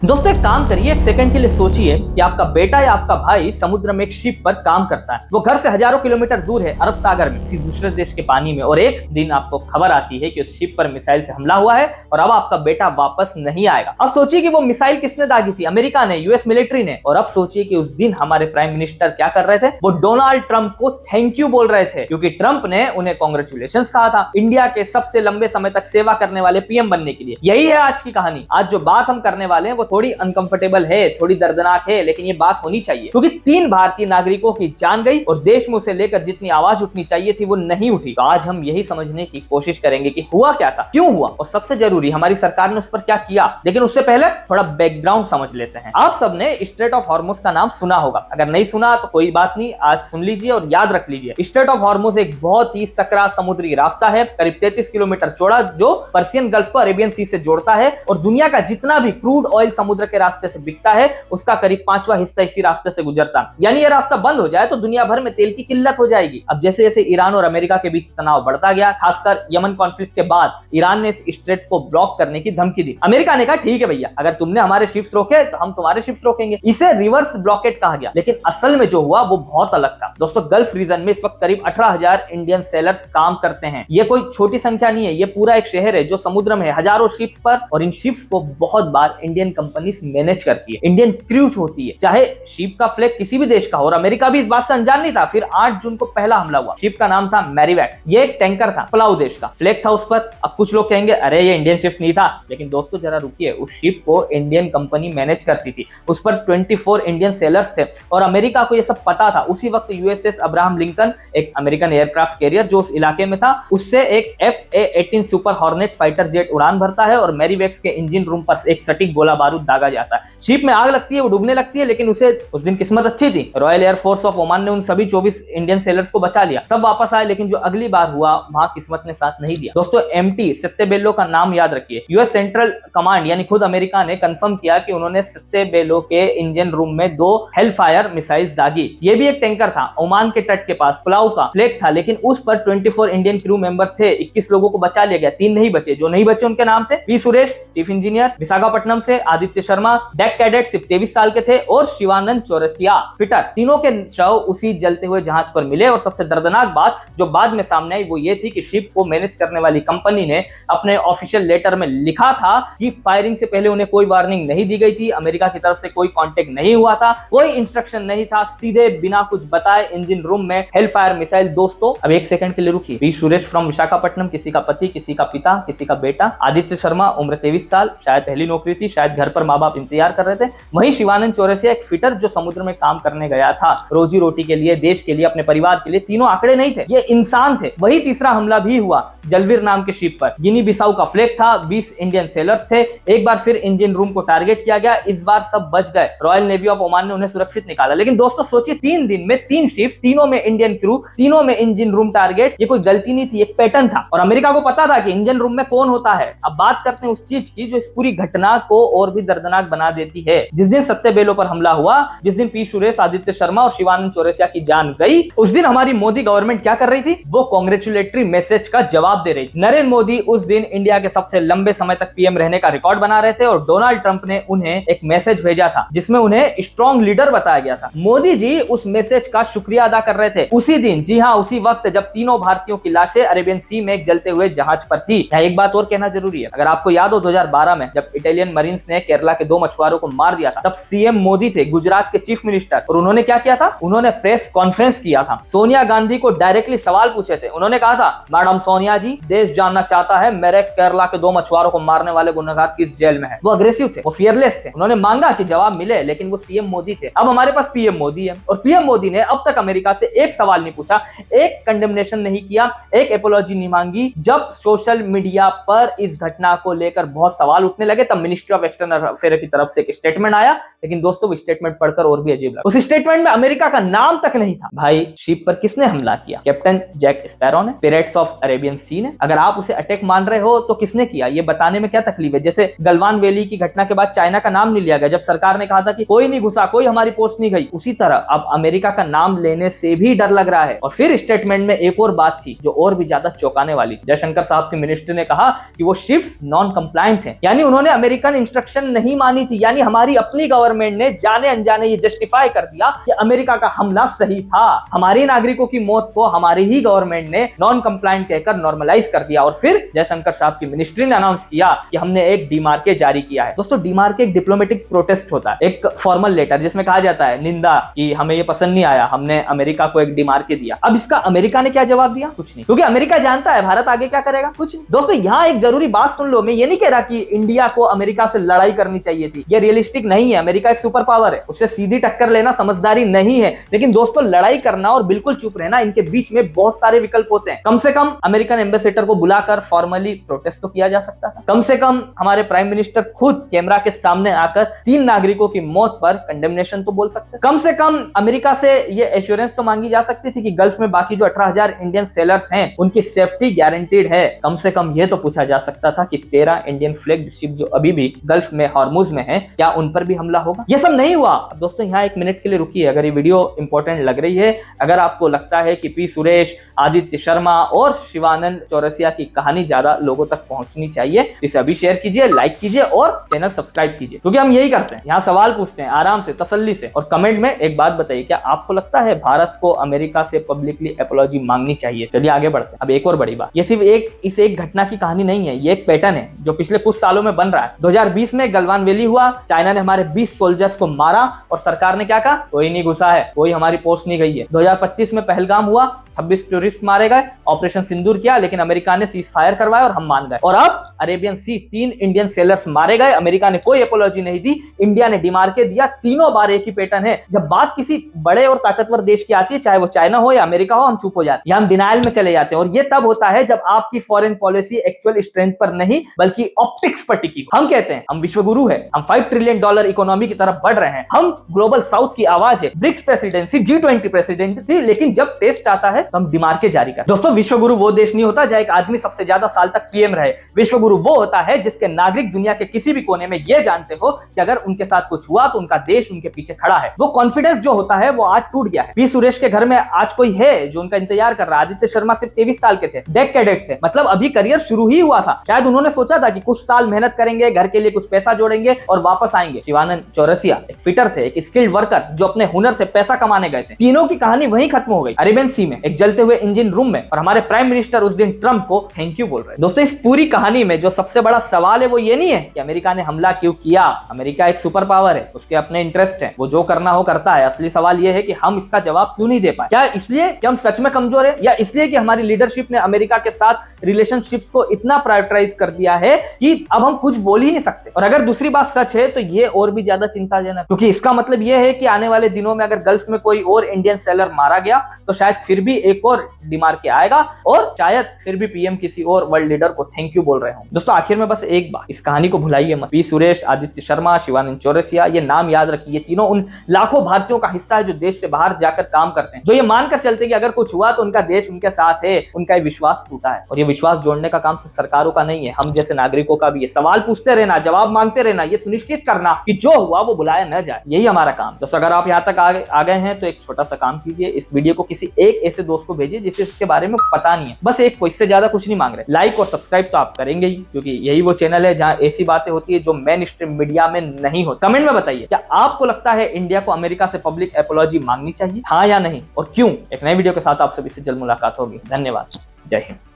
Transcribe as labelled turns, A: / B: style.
A: दोस्तों एक काम करिए, एक सेकंड के लिए सोचिए कि आपका बेटा या आपका भाई समुद्र में एक शिप पर काम करता है। वो घर से हजारों किलोमीटर दूर है, अरब सागर में किसी दूसरे देश के पानी में, और एक दिन आपको खबर आती है कि उस शिप पर मिसाइल से हमला हुआ है और अब आपका बेटा वापस नहीं आएगा। अब सोचिए कि वो मिसाइल किसने दागी थी? अमेरिका ने, यूएस मिलिट्री ने। और अब सोचिए कि उस दिन हमारे प्राइम मिनिस्टर क्या कर रहे थे? वो डोनाल्ड ट्रंप को थैंक यू बोल रहे थे, क्योंकि ट्रंप ने उन्हें कांग्रेचुलेशंस कहा था इंडिया के सबसे लंबे समय तक सेवा करने वाले पीएम बनने के लिए। यही है आज की कहानी। आज जो बात हम करने वाले हैं वो थोड़ी अनकंफर्टेबल है, थोड़ी दर्दनाक है, लेकिन ये बात होनी चाहिए, क्योंकि 3 भारतीय नागरिकों की जान गई और देश में उसे लेकर जितनी आवाज उठनी चाहिए थी वो नहीं उठी। तो आज हम यही समझने की कोशिश करेंगे कि हुआ क्या था, क्यों हुआ, और सबसे जरूरी हमारी सरकार ने उस पर क्या किया। लेकिन उससे पहले थोड़ा बैकग्राउंड समझ लेते हैं। आप सबने स्ट्रेट ऑफ हॉर्मुज का नाम सुना होगा, अगर नहीं सुना तो कोई बात नहीं, आज सुन लीजिए और याद रख लीजिए। स्ट्रेट ऑफ हॉर्मुज एक बहुत ही सकरा समुद्री रास्ता है, करीब 33 किलोमीटर चौड़ा, जो पर्सियन गल्फ को अरेबियन सी से जोड़ता है, और दुनिया का जितना भी क्रूड ऑयल समुद्र के रास्ते से बिकता है उसका करीब 5वां हिस्सा इसी रास्ते से गुजरता। यानी ये रास्ता बंद हो जाए तो दुनिया भर में तेल की किल्लत हो जाएगी। अब जैसे जैसे ईरान और अमेरिका के बीच तनाव बढ़ता गया, खासकर यमन कॉन्फ्लिक्ट के बाद, ईरान ने इस स्ट्रेट को ब्लॉक करने की धमकी दी। अमेरिका ने कहा ठीक है भैया, अगर तुमने हमारे शिप्स रोके तो हम तुम्हारे शिप्स रोकेंगे। इसे रिवर्स ब्लॉकेट कहा गया। लेकिन असल में जो हुआ वो बहुत अलग था। दोस्तों गल्फ रीजन में इस वक्त करीब 18,000 इंडियन सेलर्स काम करते हैं। ये कोई छोटी संख्या नहीं है, ये पूरा एक शहर है जो समुद्र में है, हजारों शिप्स पर, और इन शिप्स को बहुत बार इंडियन कंपनीज मैनेज करती है, इंडियन क्रूज होती है, चाहे शिप का फ्लैग किसी भी देश का हो। और अमेरिका भी इस बात से अनजान नहीं था। फिर 8 जून को पहला हमला हुआ। शिप का नाम था मैरीवैक्स। ये एक टैंकर था, पलाऊ देश का, फ्लैग था उस पर। अब कुछ लोग कहेंगे अरे ये इंडियन शिप नहीं था, लेकिन दोस्तों जरा रुकिए, उस शिप को इंडियन कंपनी मैनेज करती थी। उस पर 24 इंडियन सेलर्स थे और अमेरिका को यह सब पता था। उसी वक्त यूएसएस अब्राहम लिंकन, एक अमेरिकन एयरक्राफ्ट कैरियर जो उस इलाके में था, उससे एक FA-18 super hornet fighter jet उड़ान भरता है और मैरीवैक्स के इंजन रूम पर एक सटीक गोला बारूद दागा जाता है। शिप में आग लगती है, वो डूबने लगती है, लेकिन उसे उस दिन किस्मत अच्छी थी। रॉयल एयरफोर्स ऑफ ओमान ने उन सभी 24 इंडियन सेलर्स को बचा लिया। सब वापस आए, लेकिन जो अगली बार हुआ वहां किस्मत ने साथ नहीं दिया। दोस्तों MT सत्यबेलो का नाम याद रखिए। यूएस सेंट्रल कमांड यानी खुद अमेरिका ने कंफर्म किया कि उन्होंने सत्यबेलो के इंजन रूम में 2 हेलफायर मिसाइल्स दागी। ये भी एक टैंकर था, ओमान के तट के पास, पुलाव का फ्लैग था, लेकिन उस पर 24 इंडियन क्रू मेंबर्स थे। 21 लोगों को बचा लिया गया, 3 नहीं बचे। जो नहीं बचे उनके नाम थे P Suresh, chief engineer, Visakhapatnam से आदित्य शर्मा, डेक कैडेट, सिर्फ 23 साल के थे, और शिवानंद चौरसिया, फिटर। तीनों के शव उसी जलते हुए जहाज पर मिले। और सबसे दर्दनाक बात जो बाद में सामने आई वो ये थी कि शिप को मैनेज करने वाली कंपनी ने अपने ऑफिशियल लेटर में लिखा था कि फायरिंग से पहले उन्हें कोई वार्निंग नहीं दी गई थी, अमेरिका की तरफ से कोई कांटेक्ट नहीं हुआ था, कोई इंस्ट्रक्शन नहीं था, सीधे बिना कुछ बताए इंजन रूम में हेलफायर मिसाइल। दोस्तों अब एक सेकंड के लिए रुकिए। पी सुरेश फ्रॉम विशाखापट्टनम, किसी का पति, किसी का पिता, किसी का बेटा। आदित्य शर्मा उम्र 23 साल, शायद पहली नौकरी थी, शायद घर पर माँ बाप इंतजार कर रहे थे। वहीं शिवानंद चौरसिया एक फिटर जो समुद्र में काम करने गया था, रोजी रोटी के लिए, देश के लिए, अपने परिवार के लिए। तीनों आंकड़े नहीं थे, ये इंसान थे। वही तीसरा हमला भी हुआ जलवीर नाम के शिप पर। गिनी बिसाऊ का फ्लैग था, 20 इंडियन सेलर्स थे। एक बार फिर इंजन रूम को टारगेट किया गया। इस बार सब बच गए, रॉयल नेवी ऑफ ओमान ने उन्हें सुरक्षित निकाला। लेकिन दोस्तों सोचिए, 3 दिन में 3 शिप्स, तीनों में इंडियन क्रू, तीनों में इंजन रूम टारगेट। ये कोई गलती नहीं थी, एक पैटर्न था, और अमेरिका को पता था कि इंजन रूम में कौन होता है। अब बात करते हैं उस चीज की जो इस पूरी घटना को और भी दर्दनाक बना देती है। जिस दिन सत्यबेलो पर हमला हुआ, जिस दिन पी सुरेश, आदित्य शर्मा और शिवानंद चौरसिया की जान गई, उस दिन हमारी मोदी गवर्नमेंट क्या कर रही थी? वो कांग्रेचुलेटरी मैसेज का जवाब दे रही थी। नरेंद्र मोदी उस दिन इंडिया के सबसे लंबे समय तक पीएम रहने का रिकॉर्ड बना रहे थे, और डोनाल्ड ट्रंप ने उन्हें एक मैसेज भेजा था जिसमें उन्हें स्ट्रॉन्ग लीडर बताया गया था। मोदी जी उस मैसेज का शुक्रिया अदा कर रहे थे उसी दिन, जी हाँ उसी वक्त, जब तीनों भारतीयों की लाशें अरेबियन सी में एक जलते हुए जहाज पर थी। एक बात और कहना जरूरी है, अगर आपको याद हो 2012 में जब इटालियन मरीन्स ने केरला के 2 मछुआरों को मार दिया था, तब सीएम मोदी थे, गुजरात के चीफ मिनिस्टर, और उन्होंने क्या किया था? उन्होंने प्रेस कॉन्फ्रेंस किया था। सोनिया गांधी को डायरेक्टली सवाल पूछे थे। उन्होंने कहा था, मैडम सोनिया जी, देश जानना चाहता है मेरे केरला के 2 मछुआरों को मारने वाले गुनहगार किस जेल में है। वो अग्रेसिव थे, वो फियरलेस थे, उन्होंने मांगा कि जवाब मिले, लेकिन वो सीएम मोदी थे। अब हमारे पास पीएम मोदी है, और पीएम मोदी ने अब तक अमेरिका से एक सवाल नहीं पूछा, एक कंडेमनेशन नहीं किया, एक एपोलॉजी नहीं मांगी। जब सोशल मीडिया पर इस घटना को लेकर बहुत सवाल उठने लगे, तब मिनिस्ट्री ऑफ एक्सटर्नल अफेयर की तरफ से एक स्टेटमेंट आया। लेकिन दोस्तों वो स्टेटमेंट पढ़कर और भी अजीब लगा। उस स्टेटमेंट में अमेरिका का नाम तक नहीं था। भाई शिप पर किसने हमला किया? कैप्टन जैक स्पैरो ने, पिरेट्स ऑफ अरेबियन सी ने। अगर आप उसे अटैक मान रहे हो तो किसने किया, ये बताने में क्या तकलीफ है? जैसे गलवान वैली की घटना के बाद चाइना का नाम नहीं लिया गया, जब सरकार ने कहा था कि कोई नहीं घुसा, कोई हमारी पोस्ट नहीं गई, उसी तरह अब अमेरिका का नाम लेने से भी डर लग रहा है। और फिर स्टेटमेंट में एक और बात थी जो और भी ज्यादा चौंकाने वाली थी। जयशंकर साहब के मिनिस्टर ने कहा कि वो शिप्स नॉन कंप्लायंट थे, यानी उन्होंने अमेरिकन इंस्ट्रक्शन नहीं मानी थी, यानी हमारी अपनी गवर्नमेंट ने जाने अनजाने ये जस्टिफाई कर दिया कि अमेरिका का हमला सही था। हमारे नागरिकों की मौत को हमारी ही गवर्नमेंट ने नॉन कंप्लायंट कहकर नॉर्मलाइज कर दिया और फिर जयशंकर साहब की मिनिस्ट्री ने अनाउंस किया कि हमने एक डीमार्के जारी किया है। दोस्तों, डीमार्के एक डिप्लोमेटिक प्रोटेस्ट होता है, एक फॉर्मल लेटर जिसमें कहा जाता है निंदा कि हमें ये पसंद नहीं आया, हमने अमेरिका को एक डीमार्के दिया। अब इसका अमेरिका ने क्या जवाब दिया? कुछ नहीं, क्योंकि अमेरिका जानता है भारत आगे क्या करेगा, कुछ नहीं। दोस्तों, यहां एक जरूरी बात सुन लो, मैं ये नहीं कह रहा कि इंडिया को अमेरिका से लड़ाई करनी चाहिए थी, ये रियलिस्टिक नहीं है। अमेरिका एक सुपर पावर है, उससे सीधी टक्कर लेना समझदारी नहीं है। लेकिन दोस्तों, लड़ाई करना और बिल्कुल चुप रहना, इनके बीच में बहुत सारे विकल्प होते हैं। कम से कम अमेरिकन एम्बेसडर को बुलाकर फॉर्मली प्रोटेस्ट तो किया जा सकता था। कम से कम हमारे प्राइम मिनिस्टर खुद कैमरा के सामने आकर 3 नागरिकों की मौत पर कंडेमनेशन तो बोल सकते। कम से कम अमेरिका से ये एश्योरेंस तो मांगी जा सकती थी कि गल्फ में बाकी जो 18,000 इंडियन सेलर्स हैं उनकी सेफ्टी गारंटीड है। कम से कम ये तो पूछा जा सकता था कि 13 इंडियन फ्लैग्ड शिप जो अभी भी गल्फ में हॉर्मुज में है, क्या उन पर भी हमला होगा? ये सब नहीं हुआ। दोस्तों, यहाँ 1 मिनट के लिए रुकिए। अगर ये वीडियो इंपॉर्टेंट लग रही है, अगर आपको लगता है कि पी सुरेश, आदित्य शर्मा और शिवानंद चौरसिया की कहानी ज्यादा लोगों तक पहुंचनी चाहिए, इसे अभी शेयर कीजिए, लाइक कीजिए और चैनल सब्सक्राइब कीजिए, क्योंकि हम यही करते हैं। यहाँ सवाल पूछते हैं आराम से, तसल्ली से। और कमेंट में एक बात बताइए, क्या आपको लगता है भारत को अमेरिका से पब्लिकली अपॉलॉजी मांगनी चाहिए? चलिए आगे बढ़ते हैं। अब एक और बड़ी बात, ये सिर्फ इस एक घटना की कहानी नहीं है, ये एक पैटर्न है जो पिछले कुछ सालों में बन रहा है। 2020 में गलवान वैली हुआ, चाइना ने हमारे 20 सोल्जर्स को मारा और सरकार ने क्या कहा? कोई नहीं घुसा है, कोई हमारी पोस्ट नहीं गई है। 2025 में पहलगाम हुआ, 26 टूरिस्ट मारे गए, ऑपरेशन सिंदूर किया, लेकिन अमेरिका ने सीज फायर करवाया और हम मान गए। और अब अरेबियन सी 3 इंडियन सेलर्स मारे गए, अमेरिका ने कोई अपॉलॉजी नहीं दी, इंडिया ने डिमार्के दिया। तीनों बार एक ही पैटर्न है, जब बात किसी बड़े और ताकतवर देश की आती है, चाहे वो चाइना हो या अमेरिका हो, हम चुप हो जाते हैं, हम डिनायल में चले जाते हैं। और ये तब होता है जब आपकी फॉरेन पॉलिसी एक्चुअल स्ट्रेंथ पर नहीं बल्कि ऑप्टिक्स पर टिकी हो। हम कहते हैं हम विश्वगुरु है, हम $5 ट्रिलियन इकोनॉमी की तरफ बढ़ रहे हैं, हम ग्लोबल साउथ की आवाज है, ब्रिक्स प्रेसिडेंसी, G20 प्रेसिडेंसी, लेकिन जब टेस्ट आता है तो हम डिमार्के जारी करते हैं। दोस्तों, विश्वगुरु वो देश नहीं होता जहां एक आदमी सबसे ज्यादा साल तक पीएम रहे। विश्वगुरु वो होता है जिसके नागरिक दुनिया के किसी भी कोने में ये जानते हो कि अगर उनके साथ कुछ हुआ तो उनका देश उनके पीछे खड़ा है। वो कॉन्फिडेंस जो होता है वो आज टूट गया है। पी सुरेश के घर में आज कोई है जो उनका इंतजार कर रहा है। आदित्य शर्मा सिर्फ 23 साल के थे, डेक कैडेट थे, मतलब अभी करियर शुरू ही हुआ था। शायद उन्होंने सोचा था कि कुछ साल मेहनत करेंगे, घर के लिए कुछ पैसा जोड़ेंगे और वापस आएंगे। शिवानंद चौरसिया एक फिटर थे, एक स्किल्ड वर्कर जो अपने हुनर से पैसा कमाने गए थे। तीनों की कहानी वहीं खत्म हो गई, अरेबियन सी में, एक जलते हुए इंजन रूम में। और हमारे प्राइम मिनिस्टर उस दिन ट्रंप को थैंक यू बोल रहे हैं। दोस्तों, इस पूरी कहानी में जो सबसे बड़ा सवाल है वो ये नहीं है कि अमेरिका ने हमला क्यों किया। अमेरिका एक सुपर पावर है, उसके अपने इंटरेस्ट है, वो जो करना हो करता है। असली सवाल ये है कि हम इसका जवाब क्यों नहीं दे पाए। क्या इसलिए कि हम सच में कमजोर है, या इसलिए कि हमारी लीडरशिप ने अमेरिका के साथ रिलेशनशिप्स को इतना प्रायोरिटाइज कर दिया है कि अब हम कुछ बोल ही नहीं सकते। और अगर दूसरी बात सच है तो ये और भी ज्यादा चिंताजनक, क्योंकि इसका मतलब ये है कि आने वाले दिनों में अगर गल्फ में कोई और इंडियन सेलर मारा गया तो शायद फिर भी एक और डिमार्के आएगा और शायद फिर भी पीएम किसी और वर्ल्ड लीडर को थैंक यू बोल रहे हो। दोस्तों, आखिर में बस एक बात, इस कहानी को भुलाइए मत। पी सुरेश, आदित्य शर्मा, शिवानंद चौरसिया, ये नाम याद रखिए। तीनों उन लाखों भारतीयों का हिस्सा है जो देश से बाहर जाकर काम करते हैं, जो ये मानकर चलते हैं कि अगर कुछ हुआ तो उनका देश उनके साथ है। उनका ये विश्वास टूटा है और ये विश्वास जोड़ने का काम सिर्फ सरकारों का नहीं है, हम जैसे नागरिकों का भी है। सवाल पूछते रहना, जवाब मांगते रहना, ये सुनिश्चित करना कि जो हुआ वो बुलाया न जाए, यही हमारा काम। दोस्तों, अगर आप यहाँ तक आ गए हैं तो एक छोटा सा काम कीजिए, इस वीडियो को किसी एक ऐसे दोस्त को भेजिए जिसे इसके बारे में पता नहीं है, बस एक को, इससे ज्यादा कुछ नहीं मांग रहे। लाइक और सब्सक्राइब तो आप करेंगे ही, क्योंकि यही वो चैनल है जहां ऐसी बातें होती है जो मेन स्ट्रीम मीडिया में नहीं होती। कमेंट में बताइए, क्या आपको लगता है इंडिया को अमेरिका से पब्लिक अपॉलॉजी मांगनी चाहिए, हाँ या नहीं, और क्यों? एक नए वीडियो के साथ आप सभी से जल्द मुलाकात होगी। धन्यवाद, जय हिंद।